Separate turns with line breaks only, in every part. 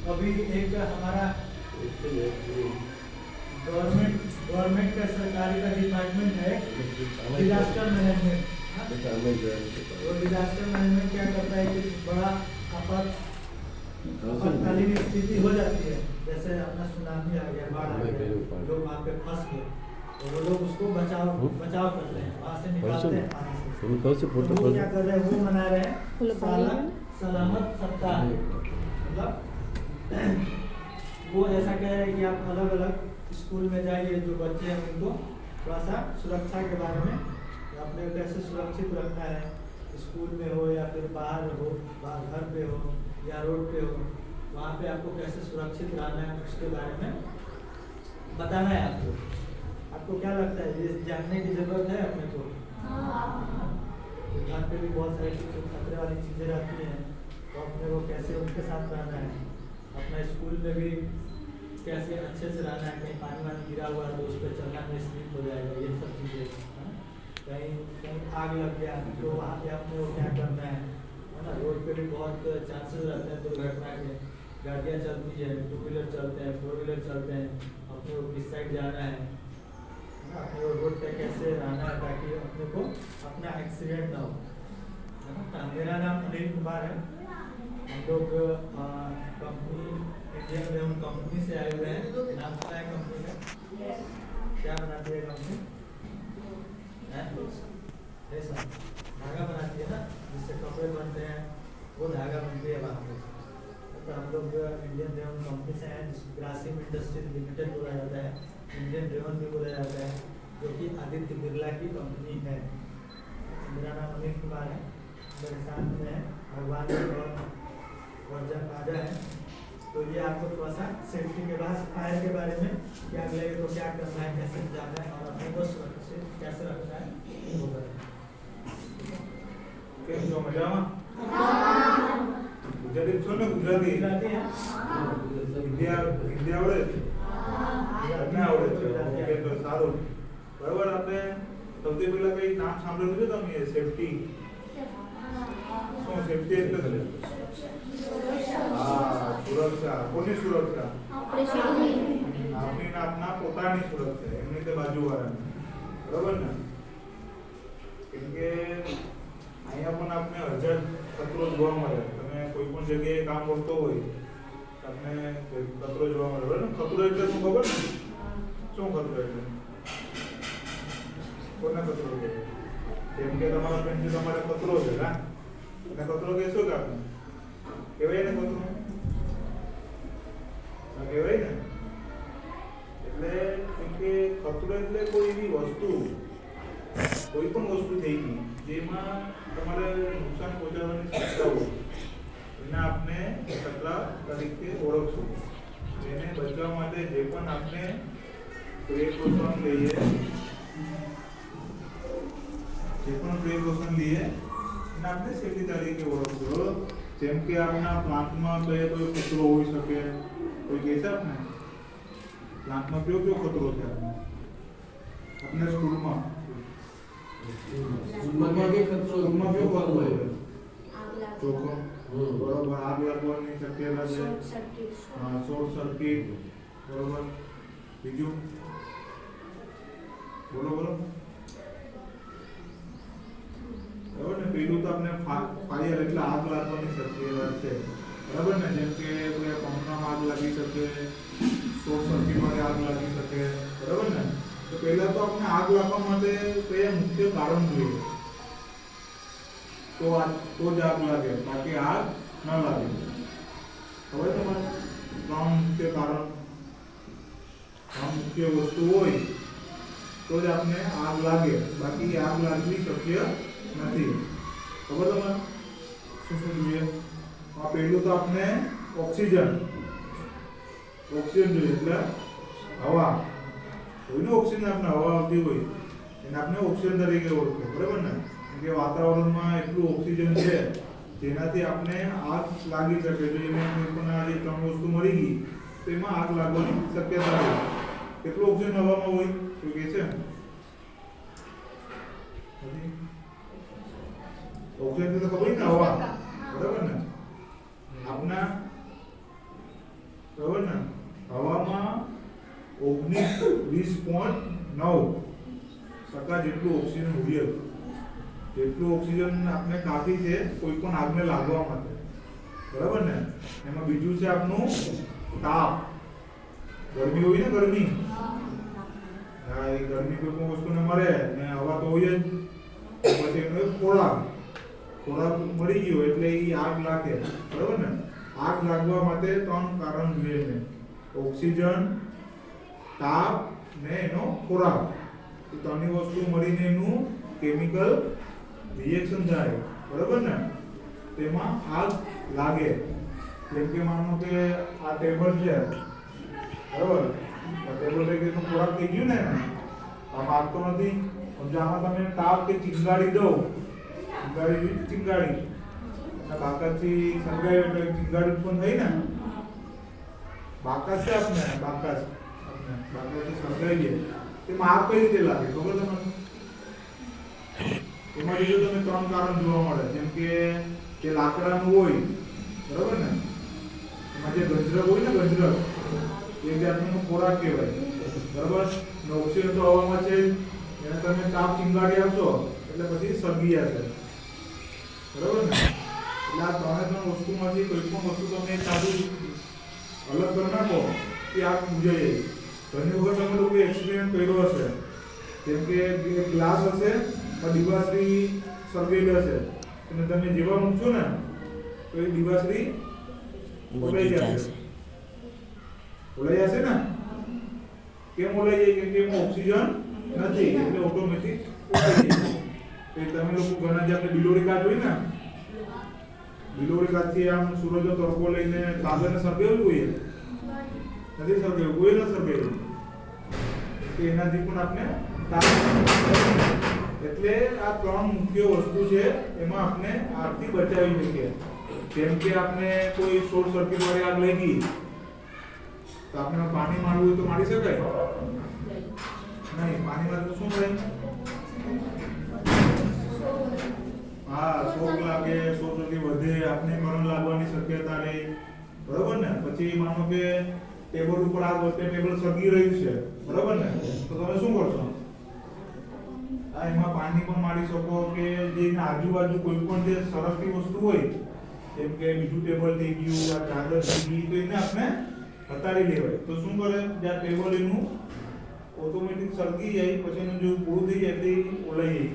अभी एक हमारा गवर्नमेंट का सरकारी का डिपार्टमेंट है डिजास्टर मैनेजमेंट। वो डिजास्टर मैनेजमेंट क्या करता है कि बड़ा आपातकालीन स्थिति हो जाती है, जैसे अपना सुनामी आ गया, बाढ़ आ गया, लोग वहाँ पे फंस गए, तो वो लोग उसको बचाव करते हैं, वहाँ से निकालते हैं पानी से। तो वो क्या कर रहे हैं, वो मना रहे हैं सलामत सप्ताह। मतलब वो ऐसा कह रहे हैं कि आप अलग अलग स्कूल में जाइए, जो बच्चे हैं उनको थोड़ा सा सुरक्षा के बारे में, अपने कैसे सुरक्षित रखना है, स्कूल में हो या फिर बाहर हो, घर पे हो या रोड पे हो, वहाँ पे आपको कैसे सुरक्षित रहना है उसके बारे में बताना है आपको। आपको क्या लगता है, ये जानने की जरूरत है अपने को? घर पे भी बहुत सारी खतरे वाली चीज़ें रहती हैं, तो अपने को कैसे उनके साथ रहना है, अपना स्कूल में भी कैसे अच्छे से रहना है, कहीं पानी वानी गिरा हुआ है तो उस पर चलना में स्लिप हो जाएगा, ये सब चीज़ें। कहीं आग लग गया तो वहाँ पे अपने को क्या करना है ना। रोड पे भी बहुत चांसेस रहते हैं दुर्घटना के, गाड़ियाँ चलती है, 2 व्हीलर चलते हैं, 4 व्हीलर चलते हैं, अपने को किस साइड जाना है ना, अपने को रोड पे कैसे रहना है ताकि अपने को अपना एक्सीडेंट ना हो, है ना। मेरा नाम अनिल कुमार है, हम लोग कंपनी इंडियन रेवन कंपनी से आए हुए हैं। नाम सुना है कंपनी का? क्या बनाती है कंपनी? धागा बनाती है ना, जिससे कपड़े बनते हैं, वो धागा बनती है वहाँ पे। तो हम लोग इंडियन रेवन कंपनी से हैं, जिसको ग्रासिम इंडस्ट्रीज लिमिटेड बोला जाता है, इंडियन रेवन भी बोला जाता है, जो कि आदित्य बिरला की कंपनी है। मेरा नाम अनिल कुमार है, मेरे साथ में है भगवान और जब राजा है। तो ये आपको थोड़ा सा सेफ्टी के बाद फायर के बारे में क्या लगे तो क्या करना है, कैसे जाना है और अपने को सुरक्षित कैसे रखना है वो बताएं।
કેમ મજામાં? ગુજરાતી છો ને? ગુજરાતી હિન્દી આવડે છે? ના આવડે છે? ઓકે, તો સારું. બરાબર. આપણે સૌથી પહેલા કઈ નામ સાંભળ્યું છે તમે? સેફટી શું? સેફટી એટલે હા, સુરક્ષા. કોની સુરક્ષા? આપણી ને આપના પોતાની સુરક્ષા, એમની તે બાજુવાળાની. બરાબર ને? કેમ કે અહીંયા પણ આપણે હજાર ખતરો જોવા મળે. તમે કોઈ પણ જગ્યાએ કામ કરતો હોય તમને ખતરો જોવા મળે. બરાબર ને? ખતરો એટલે શું ખબર ને? શું ખતરો એટલે? કોને ખતરો કહે? જેમ કે તમારા ફ્રેન્ડ તમારે ખતરો છે હા, એને ખતરો કહેશો કે આપણે કહેવાય ને ખતરો? ના કહેવાય ને. એટલે કેમ કે ખતરો એટલે કોઈ એવી વસ્તુ, કોઈ પણ વસ્તુ થઈ ગઈ જેમાં તમારે નુકસાન પહોંચાડવાની શક્યતા હોય, એને આપણે ખતરા તરીકે ઓળખશું. એને બચવા માટે જે પણ આપણે પ્રિકોશન લઈએ, એને આપણે સેફટી તરીકે ઓળખશું. જેમ કે આપણા પ્લાન્ટમાં કોઈ ખતરો હોઈ શકે, કોઈ કહે છે આપણે પ્લાન્ટમાં કયો ખતરો છે આપણે સ્કૂલમાં બરોબર, આગ લાગવાની શક્યતા છે, શોર્ટ સર્કિટ. બરોબર. બીજું બોલો. બરોબર ને? પેલું તો આપણે ફાયર એટલે આગ લાગવાની શક્યતા છે. બરાબર ને? જેમ કે પંખામાં આગ લાગી શકે, શોર્ટ સર્કિટમાં આગ લાગી શકે. બરાબર ને? તો પહેલા તો આપણે આગ લાગવા માટે કયા મુખ્ય કારણ જોઈએ, તો જ આગ લાગે, બાકી આગ ન લાગે. હવે તમારે 3 મુખ્ય કારણ, 3 મુખ્ય વસ્તુ હોય તો જ આપણે આગ લાગે, બાકી આગ લાગવી શક્ય નથી. ખબર તમારે શું જોઈએ? પહેલું તો આપણે ઓક્સિજન જોઈએ, એટલે હવા. કોઈને ઓક્સિજન આપણે હવા આવતી હોય એને આપણે ઓક્સિજન તરીકે ઓળખીએ. બરાબર ને? કેમ કે વાતાવરણમાં એટલું ઓક્સિજન છે જેનાથી આપણે આગ લાગી શકે. જો એને કોઈ પણ આ 3 વસ્તુ મળી ગઈ તો એમાં આગ લાગવાની શક્યતા હોય. કેટલું ઓક્સિજન હવામાં હોય તો કહે છે ઓક્સિજન તો ખબર ને, હવા. બરાબર ને? આપના બરાબર ને? હવામાં 20.9% જેટલું ઓક્સિજન હોય, જેટલું ઓક્સિજન આપણે કાફી છે કોઈ પણ આગને લાગવા માટે, બરાબર ને? એમાં બીજું છે આપણું તાપ, ગરમી હોય ને, ગરમી, હા, એ ગરમી કોઈ પણ વસ્તુને મળે ને હવા તો હોય જ, પછી એનો ખોરાક મળી ગયો એટલે એ આગ લાગે, બરાબર ને? આગ લાગવા માટે 3 કારણ જોઈએ ને: ઓક્સિજન, તાપ ને એનો ખોરાક. એ ત્રણેય વસ્તુ મળીને એનું કેમિકલ રિએક્શન થાય, બરાબર ને? તેમાં આગ લાગે. જેમ કે માનો કે આ ટેબલ છે, બરાબર? આ ટેબલ થઈ ગયું, ખોરાક થઈ ગયું ને, આમ આગ તો નથી. જો આમાં તમે તાપ કે ચિંગાડી દો, ચિંગાડી બાકસથી સળગાવી એટલે ચિંગાડી ઉત્પન્ન થઈ ને, બાકસ છે આપણે, બાકસથી સળગાવીએ તેમાં આગ કઈ રીતે લાગે ખબર તમને? એમાં બીજું તમે 3 કારણ જોવા મળે. જેમ કે જે લાકડાનું હોય, બરાબર ને? એમાં જે ગંજરક હોય ને, ગંજરક એ જાતનો ખોરાક કહેવાય, બરાબર? ઓક્સિજન તો હવામાં છે, એને તમે તાપ ચિંગાડી આપશો એટલે પછી સળગી જશે, બરાબર ને? એટલે આ 3 વસ્તુમાંથી કોઈ પણ વસ્તુ તમે સાદું અલગ કરી નાખો કે આગ બુજાઈ જાય. ઘણી વખત તમે લોકો એક્સપેરિમેન્ટ કર્યો હશે. જેમ કે ગ્લાસ હશે પણ દીવાસળી સળગેલી હશે અને તમે જેવા મૂકશો ને તો એ દીવાસળી ઓલાઈ જશે. ઓલાઈ જશે ને? કેમ ઓલાઈ જાય? કેમ કે એમાં ઓક્સિજન નથી એટલે ઓટોમેટિક ઓલાઈ જાય. તમે લોકો ઘણા જે આપણે બિલોરી કાચ હોય ને, બિલોરી કાચથી આમ સૂરજનો તડકો લઈને કાગળને સળગાવ્યું હોય, નથી સળગાવ્યું, કોઈ ન સળગાવ્યું, કે એનાથી પણ આપણે એટલે આ 3 મુખ્ય વસ્તુ છે, એમાં આપણે આગથી બચાવી શકીએ. જેમ કે આપણે કોઈ શોર્ટ સર્કિટ વાળી આગ લાગી તો આપણે પાણી મારવું હોય તો મારી શકાય નહીં. પાણીમાં તો શું થાય? હા, શોક લાગે, શોક વધે, આપણે કરંટ લાગવાની શક્યતા રહે, બરાબર ને? પછી માનો કે ટેબલ ઉપર આગ વચ્ચે ટેબલ સળગી રહ્યું છે, બરાબર ને? તો તમે શું કરશો? આ એમાં પાણી પણ મારી શકો કે જે આજુબાજુ કોઈ પણ જે સળગતી વસ્તુ હોય, જેમ કે બીજું ટેબલ થઈ ગયું, આ ચાદર થઈ ગઈ, તો એને આપણે હટાવી લેવાય. તો શું કરે? જે આ ટેબલ એનું ઓટોમેટિક સળગી જાય, પછી એનું જો પૂરું થઈ જાય એટલે ઓલાઈ જાય.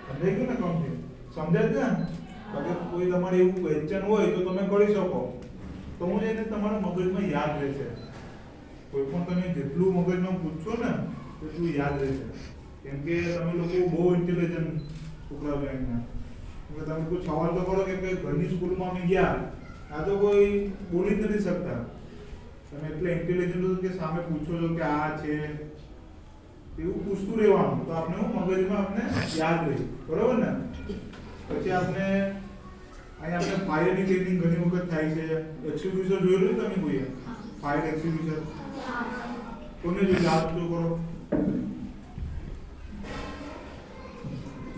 સમજાઈ ગયું ને? કંપની સમજાય છે ને? અગર કોઈ તમારે એવું ક્વેશ્ચન હોય તો તમે કરી શકો, તો હું એને તમારા મગજમાં યાદ રહેશે. કોઈ પણ તમે જેટલું મગજમાં પૂછશો ને એટલું યાદ રહેશે. કેમ કે તમે લોકો બહુ ઇન્ટેલિજન્ટ છોકરા છો એમના. તમે કોઈ સવાલ તો કરો કે ઘરની સ્કૂલમાં અમે ગયા, આ તો કોઈ બોલી જ નથી શકતા. તમે એટલે ઇન્ટેલિજન્ટ છો કે સામે પૂછો છો કે આ છે, એવું પૂછતું રહેવાનું, તો આપણે મગજમાં આપણે યાદ રહે, બરોબર ને? પછી આપણે અહીંયા આપણે ફાયરની ટ્રેનિંગ ઘણી વખત થાય છે. એક્સ્ટિંગ્વિશર જોયેલું તમે કોઈએ? ફાયર એક્સ્ટિંગ્વિશર કોને જોયું? હાથ ઊંચો કરો.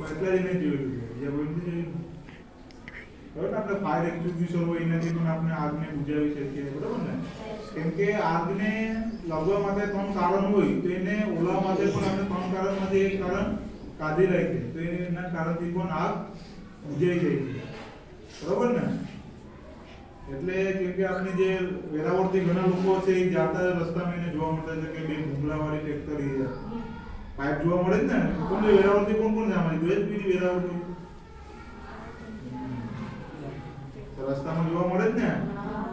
એટલા જ નહીં જોયેલું છે, બીજા કોઈ નથી જોયેલું, બરાબર? આપણે ફાયર એક્સ્ટિંગ્વિશર હોય એનાથી પણ આપણે આગને બુઝાવી શકીએ, બરાબર ને? કેમ કે આગને લાગવા માટે 3 કારણ હોય, તો એને ઓલા માટે પણ આપણે 3 કારણમાંથી એક કારણ કાઢી રાખીએ તો એના કારણથી પણ આગ બુઝાઈ જાય છે, બરાબર ને? એટલે કેમ કે આપણે જે વેરાવળથી ઘણા લોકો છે એ જાતા રસ્તામાં એને જોવા મળતા છે કે બે ભૂંગળાવાળી ફેક્ટરી છે, પાઇપ જોવા મળે જ ને. કોણ વેરાવળથી કોણ જાણે? જોઈએ જ બીજી વેરાવળથી રસ્તામાં જોવા મળે જ ને.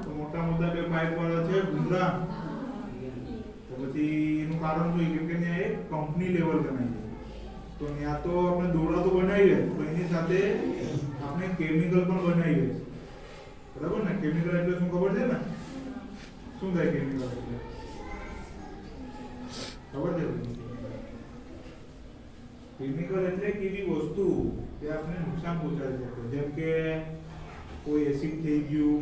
તો મોટા મોટા બે પાઇપ વાળા છે ભૂંગળા. તો પછી એનું કારણ શું? કેમ કે ત્યાં એક કંપની લેવલ બનાવી છે, તો ત્યાં તો આપણે દોરા તો બનાવીએ પણ એની સાથે આપણે કેમિકલ પણ બનાવીએ, બરાબર ને? કેમિકલ એટલે શું ખબર છે ને? શું થાય કેમિકલ એટલે? ખબર છે? કેમિકલ એટલે કેવી વસ્તુ જે આપણે નુકસાન પહોંચાડી શકે. જેમ કે કોઈ એસિડ થઈ ગયું,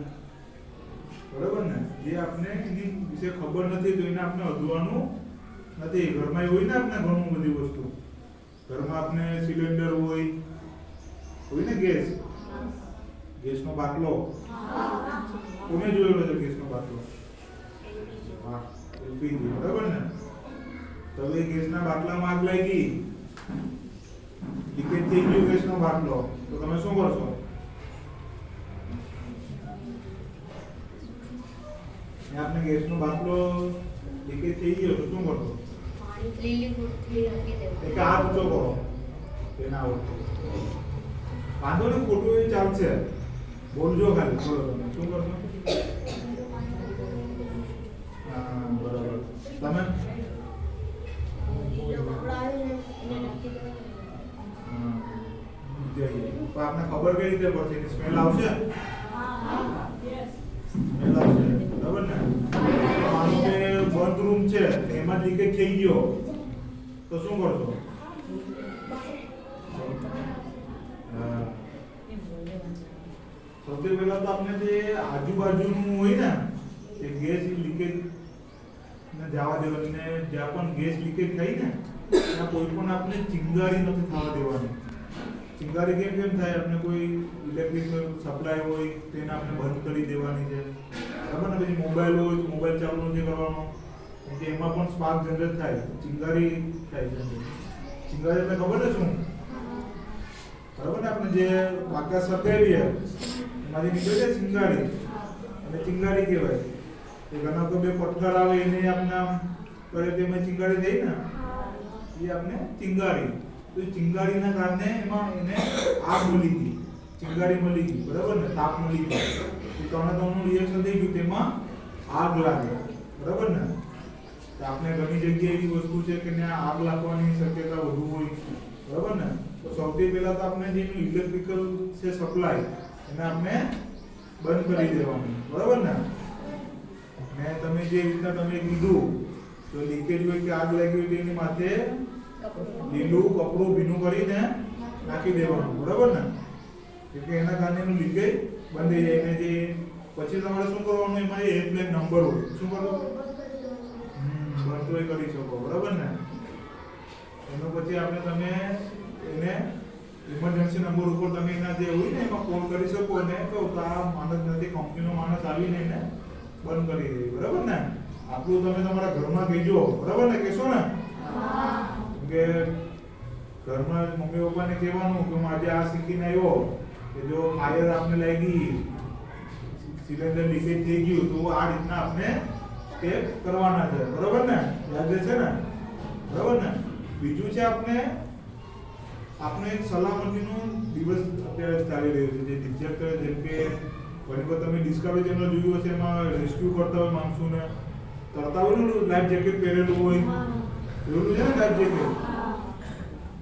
બરાબર ને? જે આપણે એની વિશે ખબર નથી તો એને આપણે અધવાનું નથી. ઘરમાં હોય ને આપણે ઘણું બધી વસ્તુ, ઘરમાં આપણે સિલિન્ડર હોય ને, ગેસનો બાટલો, કોને જોયેલો છે ગેસનો બાટલો? હા એલપીજી બરાબર ને. તો હવે ગેસના બાટલામાં આગ લાગી, લીકેજ થઈ ગયો ગેસનો બાટલો, તો તમે શું કરશો? આપને ગેસનો બાટલો લીકેજ થઈ ગયો તો શું કરશો?
લીલી ગુઠલી નાખી દેવું.
એક હાથ ઊંચો કરો, તેના આવડતો વાંધો નહીં, ખોટું એ ચાલશે, બોલજો ખાલી. બોલો તમે શું કરશો? હા બરાબર. તમે આપને ખબર કઈ રીતે પડશે કે સ્મેલ આવશે? સ્મેલ આવશે બરાબર ને. માનો કે બંધ રૂમ છે એમાં લીકેજ થઈ ગયો તો શું કરશો? સૌથી પહેલા તો આપણે જે આજુબાજુનું હોય ને એ ગેસ લીકેજ ને જવા દેવાની, ને જ્યાં પણ ગેસ લીકેજ થઈ ને ત્યાં કોઈ પણ આપણે ચિંગારી નથી થવા દેવાની. ચિંગારી કેમ કેમ થાય? આપણે કોઈ ઇલેક્ટ્રિક સપ્લાય હોય તેને આપણે બંધ કરી દેવાની છે બરાબર ને. પછી મોબાઈલ હોય તો મોબાઈલ ચાલુ નથી કરવાનો, કેમ કે એમાં પણ સ્પાર્ક જનરેટ થાય, ચિંગારી થાય છે. ચિંગારી એટલે ખબર છે શું? બરાબર ને, આપણે જે બાકસ સળગાવીએ એમાંથી નીકળે છે ચિંગારી, અને ચિંગારી કહેવાય. એ ઘણા તો બે પથ્થર આવે એને આપણે આમ કરે તેમાં ચિંગારી થઈ ને, એ આપણે ચિંગારી. તો એ ચિંગારીના કારણે એમાં એને આગ મળી ગઈ, ચિંગારી મળી ગઈ બરાબર ને, તાપ મળી ગયો, એ ત્રણનું રિએક્શન થઈ ગયું, તેમાં આગ લાગે બરાબર ને. તો આપણે ઘણી જગ્યાએ એવી વસ્તુ છે કે ત્યાં આગ લાગવાની શક્યતા વધુ હોય બરાબર ને. તો સૌથી પહેલા તો આપણે જે ઇલેક્ટ્રિકલ છે સપ્લાય એને આપણે બંધ કરી દેવાની બરાબર ને. ને તમે જે રીતના તમે કીધું તો લીકેજ હોય કે આગ લાગી હોય તેની માથે લીલું કપડું ભીનું કરીને નાખી દેવાનું બરાબર ને, કેમ કે એના કારણે એનું લીકેજ બંધ થઈ જાય. અને જે પછી તમારે શું કરવાનું, એમાં હેલ્પલાઇન નંબર હોય, શું કરવાનું? બંધ કરી શકો બરાબર ને. એનો પછી આપણે તમે એને ઇમરજન્સી નંબર ઉપર તમે એના જે હોય ને એમાં કોલ કરી શકો અને કહો તો આ માણસ નથી, કંપનીનો માણસ આવીને એને બંધ કરી દે બરાબર ને. આટલું તમે તમારા ઘરમાં કહેજો બરાબર ને, કહેશો ને? કે ઘરમાં મમ્મી પપ્પાને કહેવાનું કે હું આજે આ શીખીને આવ્યો કે જો ફાયર આપને લાગી, સિલિન્ડર લીકેજ થઈ ગયું તો આ રીતના આપણે સ્ટેપ કરવાના છે બરાબર ને. યાદ રહેશે ને બરાબર ને. બીજું છે આપણે એક સલામતીનો દિવસ અત્યારે ચાલી રહ્યો છે, જે ડિઝાસ્ટર, જેમ કે ઘણી વખત તમે ડિસ્કવરી ચેનલ જોયું હશે, એમાં રેસ્ક્યુ કરતા હોય માણસોને, તરતા હોય ને લાઈફ જેકેટ પહેરેલું હોય, એવું છે ને લાઈફ જેકેટ,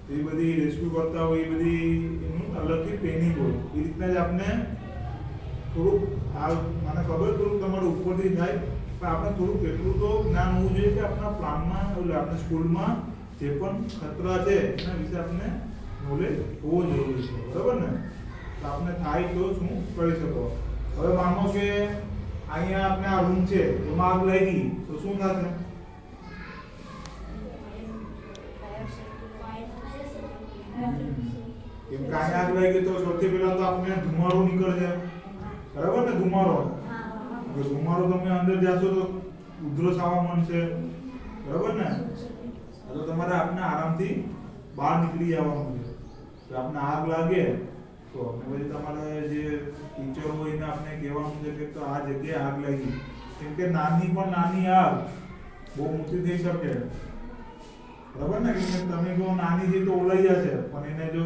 એ બધી રેસ્ક્યુ કરતા હોય, એ બધી એનું અલગથી ટ્રેનિંગ હોય. એ રીતના જ આપણે થોડુંક આ મને ખબર થોડુંક તમારું ઉપરથી થાય, પણ આપણે થોડુંક એટલું તો જ્ઞાન હોવું જોઈએ કે આપણા પ્લાનમાં એટલે આપણા સ્કૂલમાં જે પણ ખતરા છે એના વિશે આપણે નોલેજ હોવો જરૂરી છે બરાબર ને. તો આપણે થાય તો શું કરી શકો. હવે માનો કે અહીંયા આપણે આ રૂમ છે એમાં આગ લાગી તો શું થશે? કેમ કે અહીંયા આગ લાગી તો સૌથી પહેલા તો આપણે ધુમાડો નીકળશે બરાબર ને. ધુમાડો તમે અંદર જાશો તો ઉધરસ આવવા મળશે બરાબર ને. તો તમારે આપણે આરામથી બહાર નીકળી જવાનું છે. તો આપણે આગ લાગે તો પછી તમારે જે ટીચર હોય એને આપણે કહેવાનું છે કે તો આ જગ્યાએ આગ લાગી, કેમ કે નાની પણ નાની આગ બહુ મોટી થઈ શકે બરાબર ને. કે તમે જો નાની જે તો ઓલાઈ જશે, પણ એને જો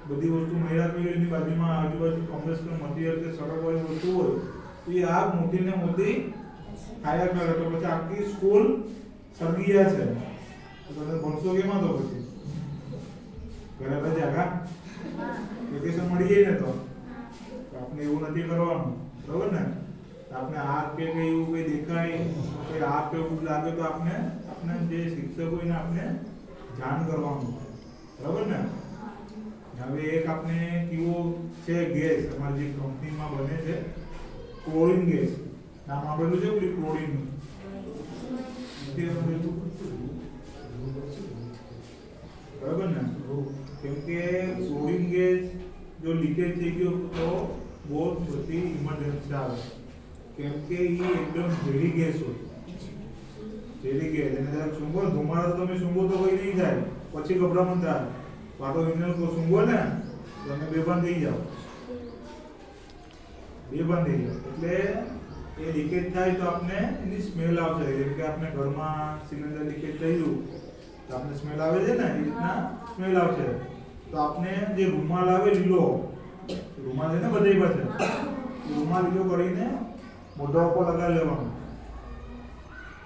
બધી વસ્તુ મેળા કરી એની બાજુમાં આજુબાજુ કોમ્પ્રેસર મટીરિયલ કે સડકવાળી વસ્તુ હોય તો એ આગ મોટી ને મોટી ખાયા કરે તો પછી આખી સ્કૂલ સળગી જશે. તો તમે ભણશો કેમાં? તો પછી ઘરે રજા કા વેકેશન મળી જાય ને તો આપણે એવું નથી કરવાનું બરાબર ને. આપણે આગ કે કઈ એવું કઈ દેખાય કે આગ કે એવું લાગે તો આપણે જે શિક્ષક હોય ને આપણે જાણ કરવાનું બરાબર ને. હવે એક આપણે કેવો છે ગેસ અમારી જે કંપનીમાં બને છે, ક્લોરીન ગેસ નામ આપેલું છે, પેલી ક્લોરીન બરાબર ને. કેમ કે ક્લોરીન ગેસ જો લીકેજ થઈ ગયો તો બહુ મોટી ઇમરજન્સી આવે, કેમ કે એ એકદમ ઝેરી ગેસ હોય જેલી કે એને જરાક સૂંઘો ને, ધુમાડો તમે સૂંઘો તો કોઈ નહીં થાય, પછી ગભરામણ થાય. પાટો ઇન્હેલ કો સૂંઘો ને તો તમે બેભાન થઈ જાઓ, બેભાન થઈ જાઓ. એટલે એ લીકેજ થાય તો આપણે એની સ્મેલ આવશે. જેમ કે આપણે ઘરમાં સિલિન્ડર લીકેજ થયું તો આપણે સ્મેલ આવે છે ને, એ રીતના સ્મેલ આવશે. તો આપણે જે રૂમાલ આવે લીલો, રૂમાલ છે ને બધી પાસે, રૂમાલ લીલો કરીને મોઢા ઉપર લગાવી લેવાનો,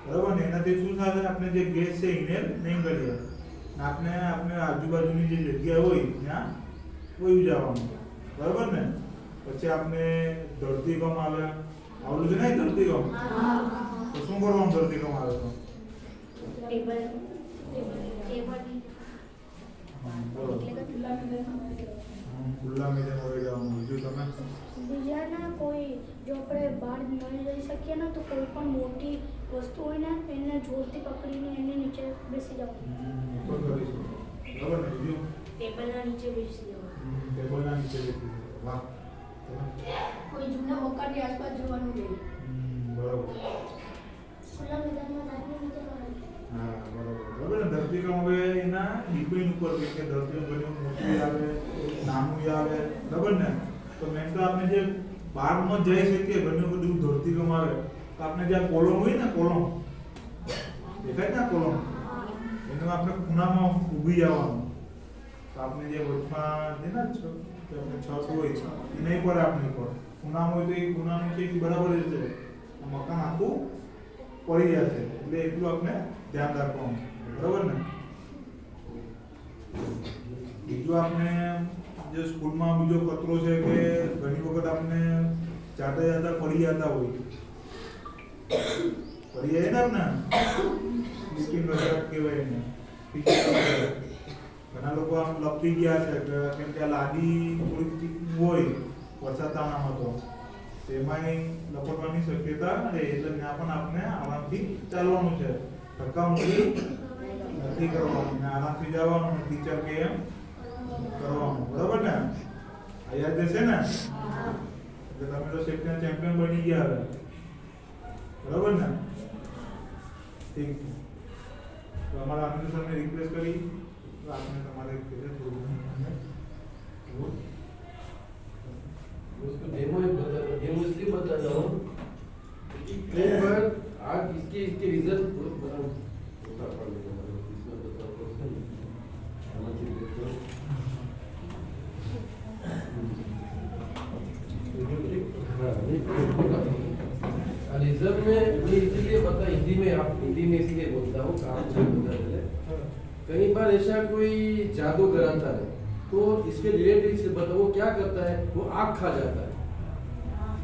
બરાબર ને. એનાથી શું થાય, આપણે જે ગેસ છે ઇન્હેલ નહીં કરીએ, આપણે આપણે આજુબાજુની જે જગ્યા હોય ત્યાં વહી જવાનું, બરાબર ને. પછી આપણે ધરતીકંપ આવે, આવડું છે ને ધરતીકંપ, તો શું કરવાનું ધરતીકંપ આવે તો?
ટેબલ
ખુલ્લા મેદાન વહી જવાનું. બીજું તમે?
બીજાના કોઈ જો આપણે બહાર ન જઈ શકીએ ને તો કોઈ પણ મોટી વસ્તુ હોય ને એને જોરથી પકડીને એને નીચે બેસી જવું.
તો કરીશું, બરાબર ને. બીજું?
ટેબલના નીચે બેસી જવાનું.
ટેબલના નીચે બેસી જવાનું. વાહ, તમે?
કોઈ જૂના મકાનની આસપાસ જવાનું નહીં.
બરાબર.
ખુલ્લા મેદાનમાં ધાર્મિક રીતે મળે.
હા, બરાબર. બરાબર ને. ધરતીકંપ હવે એના ડિપેન્ડ ઉપર છે કે ધરતીકંપ ઘણી મોટી આવે, નાનું આવે, બરાબર ને. તો મેન તો આપણે જે બહારમાં જઈ શકીએ, ઘણી બધું ધરતીકંપ આવે તો આપણે જ્યાં કોલમ હોય ને, કોલમ દેખાય ને, કોલમ, એનું આપણે ખૂણામાં ઊભી જવાનું. તો આપણે જે વચમાં છે ને આપણે છત હોય એ નહીં પડે આપણે ઉપર, ખૂણામાં હોય તો એ ખૂણાનું છે એ બરાબર જ છે, મકાન આખું પડી જશે. એટલે એટલું આપણે ધ્યાન રાખવાનું, બરાબર ને. બીજું આપણે જે સ્કૂલમાં બીજો કચરો છે કે ઘણી વખત આપણે જાતા જાતા પડી જતા હોય, પડી જાય ને આપણે સ્લીપિંગ કચરા કહેવાય એને. ઘણા લોકો આમ લપટી ગયા છે કેમ કે આ લાદી થોડીક હોય વરસાદમાં તો તેમાંય લપટવાની શક્યતા રહે. એટલે ત્યાં પણ આપણે આરામથી ચાલવાનું છે, ધક્કામુક્કી નથી કરવાનું, આરામથી જવાનું, ટીચર કે એમ કરવાનું, બરાબર ને. આ યાદ રહેશે ને. એટલે તમે તો સેક્શન ચેમ્પિયન બની ગયા હવે, બરાબર ને. ઠીક છે. તો અમારા આનંદ સરને રિક્વેસ્ટ કરી તો આપણે તમારે થોડું
उसको डेमो डेमो इसलिए बता रहा हूँ कि कई बार आज इसके इसके रिजल्ट बहुत बड़ा होता पड़ेगा, मतलब इसमें बताओ क्वेश्चन आना चाहिए रिजल्ट में ये इसीलिए बता, हिंदी में आप हिंदी में इसलिए बोलता हूँ काम से बता चले। कई बार ऐसा कोई जादू कराता है तो इसके रिलेटेड से बताओ वो क्या करता है, वो आग खा जाता है,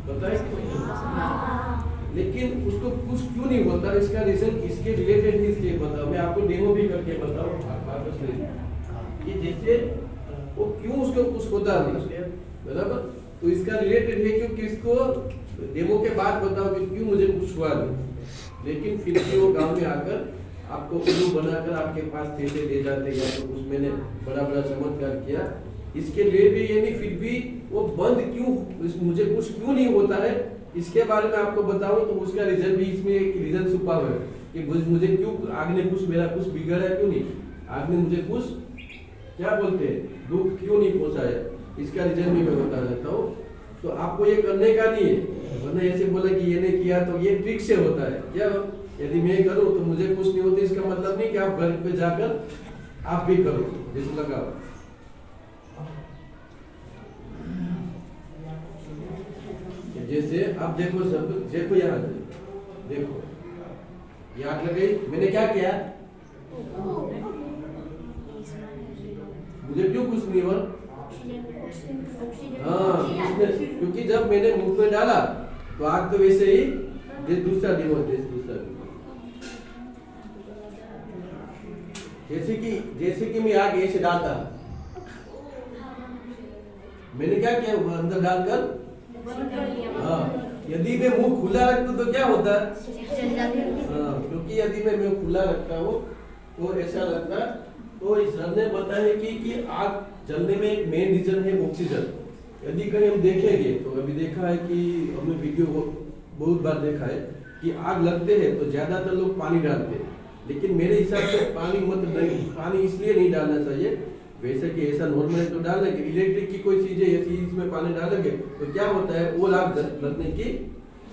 बताए कि नहीं? लेकिन उसको कुछ क्यों नहीं होता, इसका रीजन इसके रिलेटेड ही इसलिए बताओ। मैं आपको डेमो भी करके बताऊँ कि जैसे वो क्यों उसको कुछ होता नहीं, बराबर। तो इसका रिलेटेड है क्योंकि इसको डेमो के बाद बताओ कि क्यों मुझे कुछ हुआ नहीं, लेकिन फिर भी वो गाँव में आकर आपको उल्लू बनाकर आपके पास थैले ले जाते या तो कुछ मैंने बड़ा बड़ा चमत्कार किया। इसके लिए भी ये नहीं, फिर भी वो बंद क्यों, मुझे कुछ क्यों नहीं होता है, इसके बारे में आपको बताऊं तो उसका रीजन भी इसमें एक रीजन छुपा हुआ है कि मुझे क्यों आग ने कुछ मेरा कुछ बिगड़ा क्यों नहीं, आग ने मुझे कुछ क्या बोलते हैं दुख क्यों नहीं पहुंचाया, इसका रीजन भी मैं बता देता हूँ। तो आपको ये करने का नहीं है, वरना ऐसे बोले कि ये नहीं किया तो ये ट्रिक से होता है क्या, यदि मैं करूं तो मुझे कुछ नहीं होता, इसका मतलब नहीं कि आप घर पे जाकर आप भी करो जैसे लगाओ। जैसे आप देखो सब, देखो यहाँ देखो ये आग लगाई, मैंने क्या किया, मुझे क्यों कुछ नहीं हुआ, हाँ क्योंकि जब मैंने मुंह में डाला तो आग तो वैसे ही दूसरा डेमो दूसरा जैसे कि मैं आग ऐसे डालता, मैंने क्या किया अंदर डालकर, हाँ यदि मैं मुंह खुला रखता तो क्या होता है, हाँ क्योंकि यदि मैं मुंह खुला रखता हूँ तो ऐसा लगता। तो इस सर ने बताया कि आग जलने में एक मेन रीजन है ऑक्सीजन। यदि कहीं हम देखेंगे तो अभी देखा है कि हमने वीडियो बहुत बार देखा है कि आग लगते हैं तो ज्यादातर लोग पानी डालते हैं, लेकिन मेरे हिसाब से पानी इसलिए नहीं डालना चाहिए। वैसे कि ऐसा नॉर्मल तो डालेंगे, इलेक्ट्रिक की कोई चीजें ऐसी इसमें पानी डालेंगे तो क्या होता है, वो आग लगने की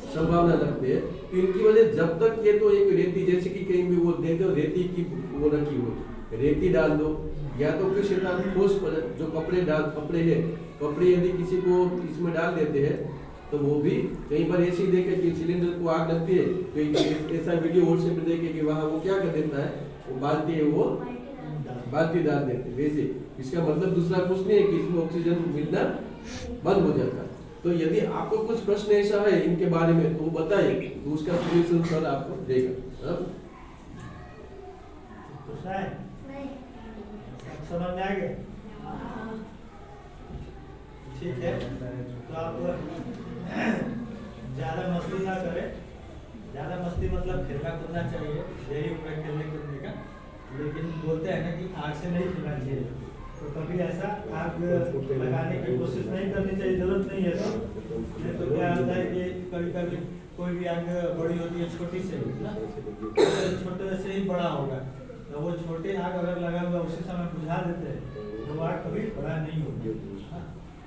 संभावना लगती है। तो इनकी वजह जब तक ये तो एक रेती, जैसे कि कहीं भी वो दे दो रेती की वो रखी हो, रेती डाल दो, या तो कुछ ऐसा ठोस जो कपड़े है, कपड़े यदि किसी को इसमें डाल देते हैं तो वो भी कहीं पर ऐसी देखे कि सिलेंडर को आग लगती है तो ऐसा वीडियो व्हाट्सएप पे देखे कि वहाँ वो क्या कर देता है, वो बाल्टी है वो बाल्टी डाल देते हैं। वैसे इसका मतलब दूसरा कुछ नहीं है कि इसमें ऑक्सीजन मिलना बंद हो जाता है। तो यदि आपको कुछ प्रश्न ऐसा है इनके बारे में तो बताइए, तो उसका सोल्यूशन सर आपको देगा।
पूछना है?
नहीं।
सब समझ में आ गए? ठीक है, तो आप ज़्यादा मस्ती ना करें। ज़्यादा मस्ती मतलब खेलना कूदना चाहिए, यही उम्र है खेलने कूदने का, लेकिन बोलते हैं ना कि आग से नहीं खेलना चाहिए। तो कभी ऐसा आग लगाने की कोशिश नहीं करनी चाहिए, जरूरत नहीं है तो क्या होता है कि कभी कभी कोई भी आग बड़ी होती है छोटी से ना, छोटे से ही बड़ा होगा, तो वो छोटे आग अगर लगा हुआ उसी समय बुझा देते हैं तो आग कभी बड़ा नहीं होगी।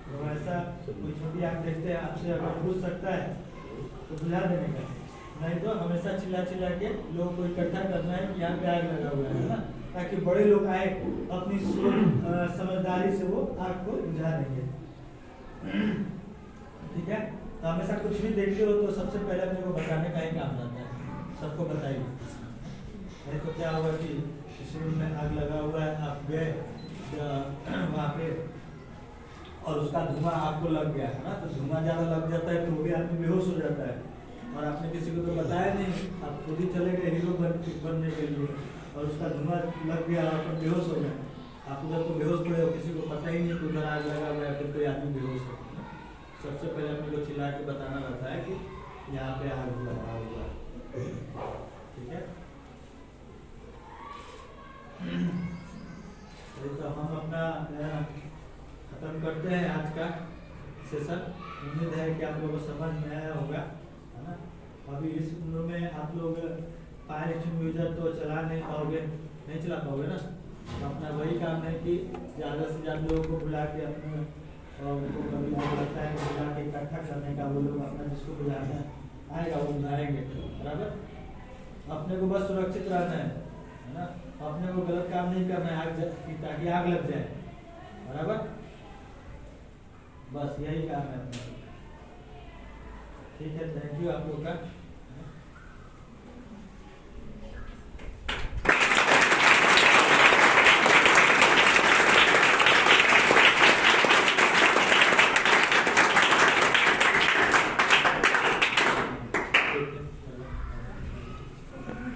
तो ऐसा कोई छोटी आग देखते हैं आपसे अगर बुझ सकता है तो बुझा देने का, नहीं तो हमेशा चिल्ला चिल्ला के लोगों को इकट्ठा करना है कि यहाँ पे आग लगा हुआ है ना, ताकि बड़े लोग आए अपनी समझदारी से वो आग को बुझा देंगे। ठीक है, तो हमेशा कुछ भी देखते हो तो सबसे पहले अपने को बताने का ही काम रहता है, सबको बताइए। नहीं तो क्या हुआ कि किसी रूम में आग लगा हुआ है, आप गए वहाँ पे और उसका धुआं आपको लग गया है ना, तो धुआं ज़्यादा लग जाता है तो वो भी आदमी बेहोश हो जाता है, और आपने किसी को तो बताया नहीं, आप खुद ही चले गए हीरो बनने के लिए और उसका धुआं लग गया और आप बेहोश हो गए। आप उधर तो बेहोश पड़े हो, किसी को पता ही नहीं कि उधर आग लगा हुआ है, फिर कोई आदमी बेहोश हो। सबसे पहले अपने को चिल्ला के बताना रहता है कि यहाँ पे आग लगा हुआ है। ठीक है, तो हम अपना खत्म करते हैं आज का सेशन। उम्मीद है कि आप लोगों को समझ में आया होगा, है ना। अभी इस उम्र में आप लोग फायर एक्सटिंग्विशर तो चला नहीं पाओगे, नहीं चला पाओगे ना, तो अपना वही काम है कि ज़्यादा से ज़्यादा लोगों को बुला के अपने उनको कभी लगता है कि बुला के इकट्ठा करने का, वो लोग अपना जिसको बुलाना आएगा वो बुलाएंगे, बराबर। अपने को बस सुरक्षित रहना है ना, अपने को गलत काम नहीं करना है आग ताकि आग लग जाए, बराबर। बस यही काम है अपना। ठीक है, थैंक यू आप लोग का।